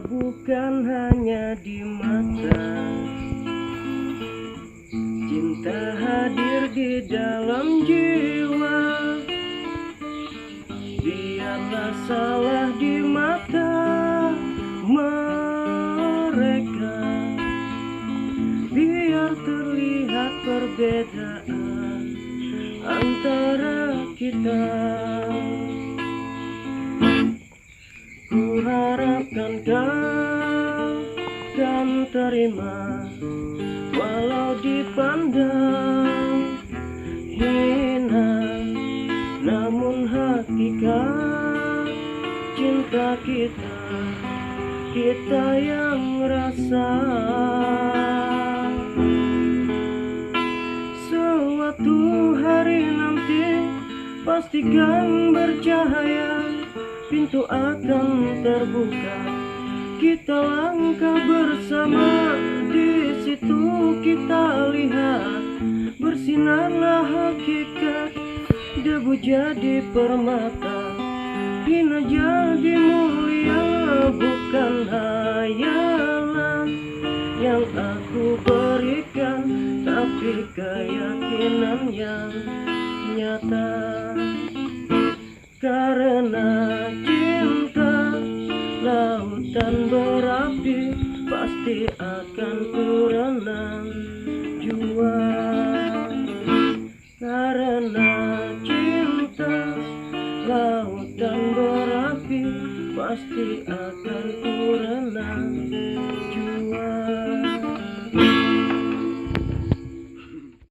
bukan hanya di mata. Cinta hadir di dalam jiwa. Biarlah salah di mata mereka, biar terlihat perbedaan antara kita. Ku harapkan kau kan terima, walau dipandang hina, namun hakikat cinta kita, kita yang rasa. Suatu hari nanti pastikan bercahaya, pintu akan terbuka, kita langkah bersama. Di situ kita lihat bersinarlah hakikat, debu jadi permata, hina jadi mulia. Bukan hayalan yang aku berikan, tapi keyakinan yang nyata. Karena cinta lautan berapi, pasti akan ku renang jua. Karena cinta lautan berapi, pasti akan ku renang